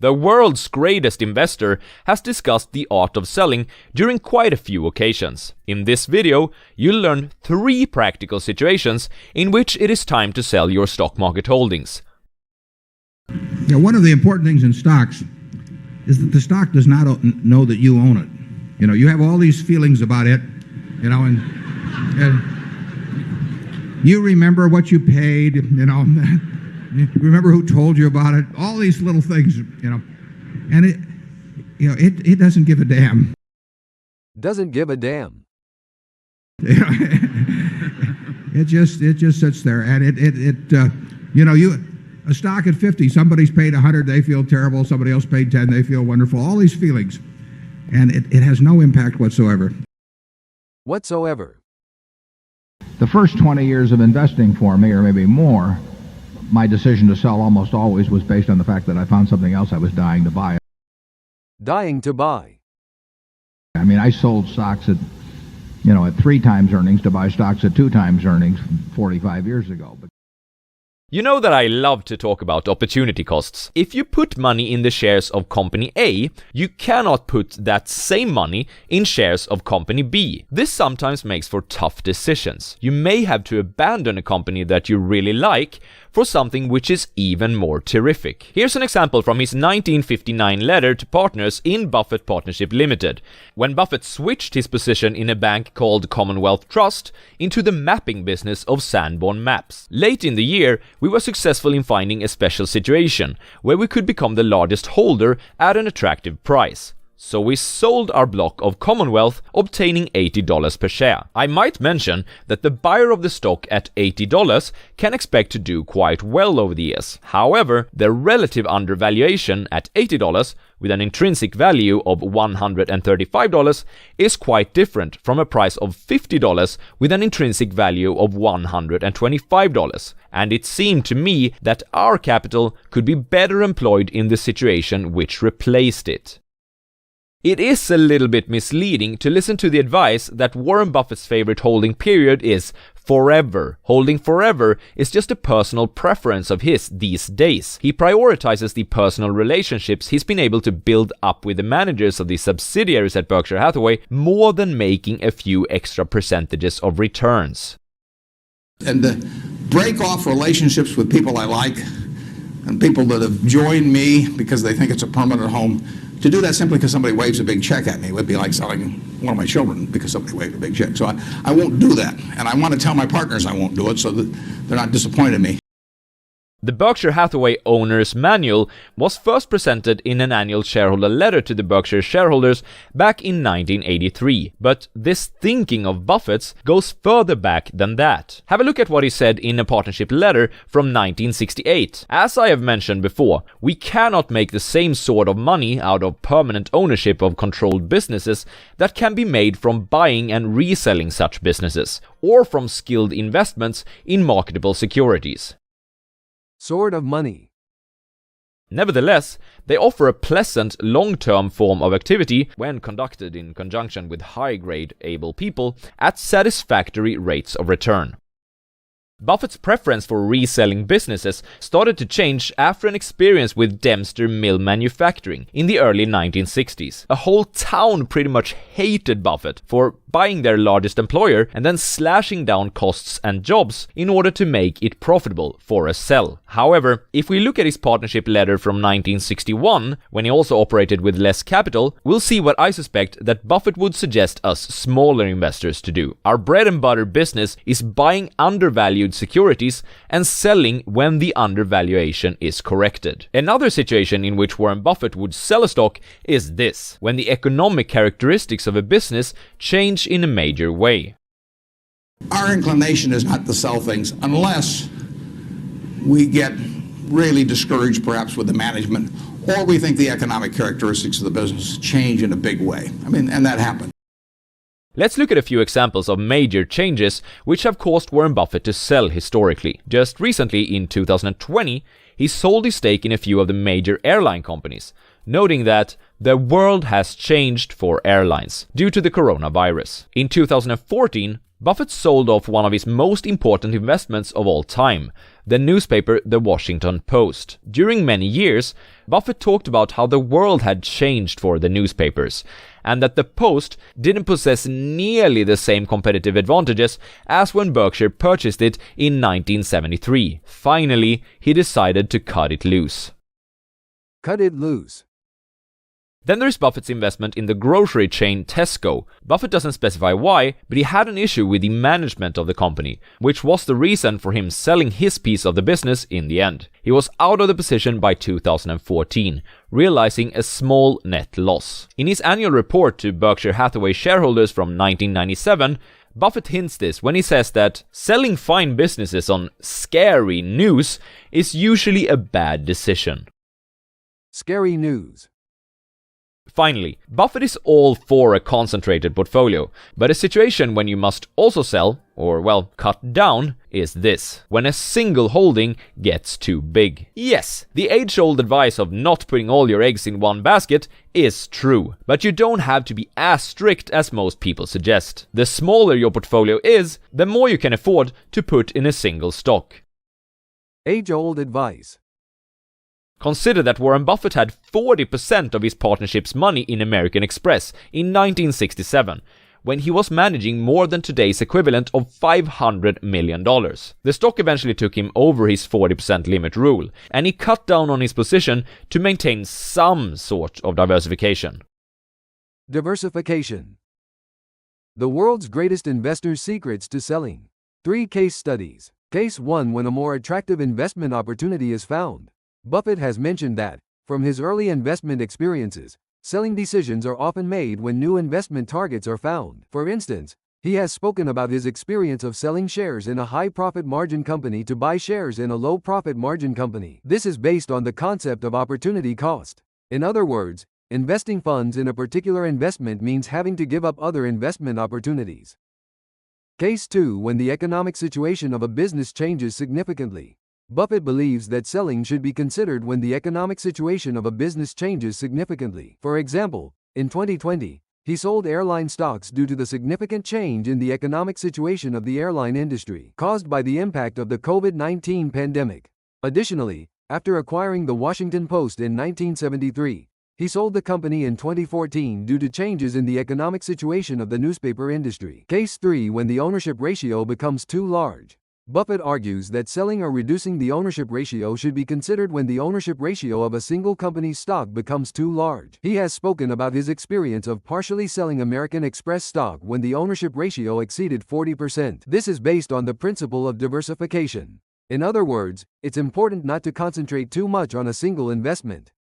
The world's greatest investor has discussed the art of selling during quite a few occasions. In this video, you'll learn 3 practical situations in which it is time to sell your stock market holdings. Now, one of the important things in stocks is that the stock does not know that you own it. You have all these feelings about it, and you remember what you paid, you remember who told you about it, all these little things, and it doesn't give a damn. Doesn't give a damn. It just sits there, and a stock at 50, somebody's paid 100, they feel terrible. Somebody else paid 10, they feel wonderful. All these feelings, and it has no impact whatsoever. Whatsoever. The first 20 years of investing for me, or maybe more, my decision to sell almost always was based on the fact that I found something else I was dying to buy. Dying to buy. I mean, I sold stocks at 3 times earnings to buy stocks at 2 times earnings 45 years ago. You know that I love to talk about opportunity costs. If you put money in the shares of company A, you cannot put that same money in shares of company B. This sometimes makes for tough decisions. You may have to abandon a company that you really like for something which is even more terrific. Here's an example from his 1959 letter to partners in Buffett Partnership Limited, when Buffett switched his position in a bank called Commonwealth Trust into the mapping business of Sanborn Maps. Late in the year, we were successful in finding a special situation where we could become the largest holder at an attractive price. So we sold our block of Commonwealth, obtaining $80 per share. I might mention that the buyer of the stock at $80 can expect to do quite well over the years. However, the relative undervaluation at $80 with an intrinsic value of $135 is quite different from a price of $50 with an intrinsic value of $125. And it seemed to me that our capital could be better employed in the situation which replaced it. It is a little bit misleading to listen to the advice that Warren Buffett's favorite holding period is forever. Holding forever is just a personal preference of his these days. He prioritizes the personal relationships he's been able to build up with the managers of the subsidiaries at Berkshire Hathaway more than making a few extra percentages of returns. And to break off relationships with people I like and people that have joined me because they think it's a permanent home, to do that simply because somebody waves a big check at me would be like selling one of my children because somebody waved a big check. So I won't do that. And I want to tell my partners I won't do it so that they're not disappointed in me. The Berkshire Hathaway Owner's Manual was first presented in an annual shareholder letter to the Berkshire shareholders back in 1983, but this thinking of Buffett's goes further back than that. Have a look at what he said in a partnership letter from 1968. As I have mentioned before, we cannot make the same sort of money out of permanent ownership of controlled businesses that can be made from buying and reselling such businesses, or from skilled investments in marketable securities. Sort of money. Nevertheless, they offer a pleasant, long-term form of activity when conducted in conjunction with high-grade, able people at satisfactory rates of return. Buffett's preference for reselling businesses started to change after an experience with Dempster Mill Manufacturing in the early 1960s. A whole town pretty much hated Buffett for buying their largest employer and then slashing down costs and jobs in order to make it profitable for a sell. However, if we look at his partnership letter from 1961, when he also operated with less capital, we'll see what I suspect that Buffett would suggest us smaller investors to do. Our bread and butter business is buying undervalued securities and selling when the undervaluation is corrected. Another situation in which Warren Buffett would sell a stock is this, when the economic characteristics of a business change in a major way. Our inclination is not to sell things unless we get really discouraged perhaps with the management, or we think the economic characteristics of the business change in a big way. And that happened. Let's look at a few examples of major changes which have caused Warren Buffett to sell historically. Just recently, in 2020, he sold his stake in a few of the major airline companies, noting that the world has changed for airlines due to the coronavirus. In 2014, Buffett sold off one of his most important investments of all time, the newspaper The Washington Post. During many years, Buffett talked about how the world had changed for the newspapers, and that the Post didn't possess nearly the same competitive advantages as when Berkshire purchased it in 1973. Finally, he decided to cut it loose. Cut it loose. Then there's Buffett's investment in the grocery chain Tesco. Buffett doesn't specify why, but he had an issue with the management of the company, which was the reason for him selling his piece of the business in the end. He was out of the position by 2014, realizing a small net loss. In his annual report to Berkshire Hathaway shareholders from 1997, Buffett hints this when he says that selling fine businesses on scary news is usually a bad decision. Scary news. Finally, Buffett is all for a concentrated portfolio, but a situation when you must also sell, or well, cut down, is this: when a single holding gets too big. Yes, the age-old advice of not putting all your eggs in one basket is true, but you don't have to be as strict as most people suggest. The smaller your portfolio is, the more you can afford to put in a single stock. Age-old advice. Consider that Warren Buffett had 40% of his partnership's money in American Express in 1967, when he was managing more than today's equivalent of $500 million. The stock eventually took him over his 40% limit rule, and he cut down on his position to maintain some sort of diversification. Diversification. The world's greatest investors' secrets to selling. 3 case studies. Case 1: when a more attractive investment opportunity is found. Buffett has mentioned that, from his early investment experiences, selling decisions are often made when new investment targets are found. For instance, he has spoken about his experience of selling shares in a high-profit margin company to buy shares in a low-profit margin company. This is based on the concept of opportunity cost. In other words, investing funds in a particular investment means having to give up other investment opportunities. Case 2: when the economic situation of a business changes significantly. Buffett believes that selling should be considered when the economic situation of a business changes significantly. For example, in 2020, he sold airline stocks due to the significant change in the economic situation of the airline industry caused by the impact of the COVID-19 pandemic. Additionally, after acquiring the Washington Post in 1973, he sold the company in 2014 due to changes in the economic situation of the newspaper industry. Case 3: when the ownership ratio becomes too large. Buffett argues that selling or reducing the ownership ratio should be considered when the ownership ratio of a single company's stock becomes too large. He has spoken about his experience of partially selling American Express stock when the ownership ratio exceeded 40%. This is based on the principle of diversification. In other words, it's important not to concentrate too much on a single investment.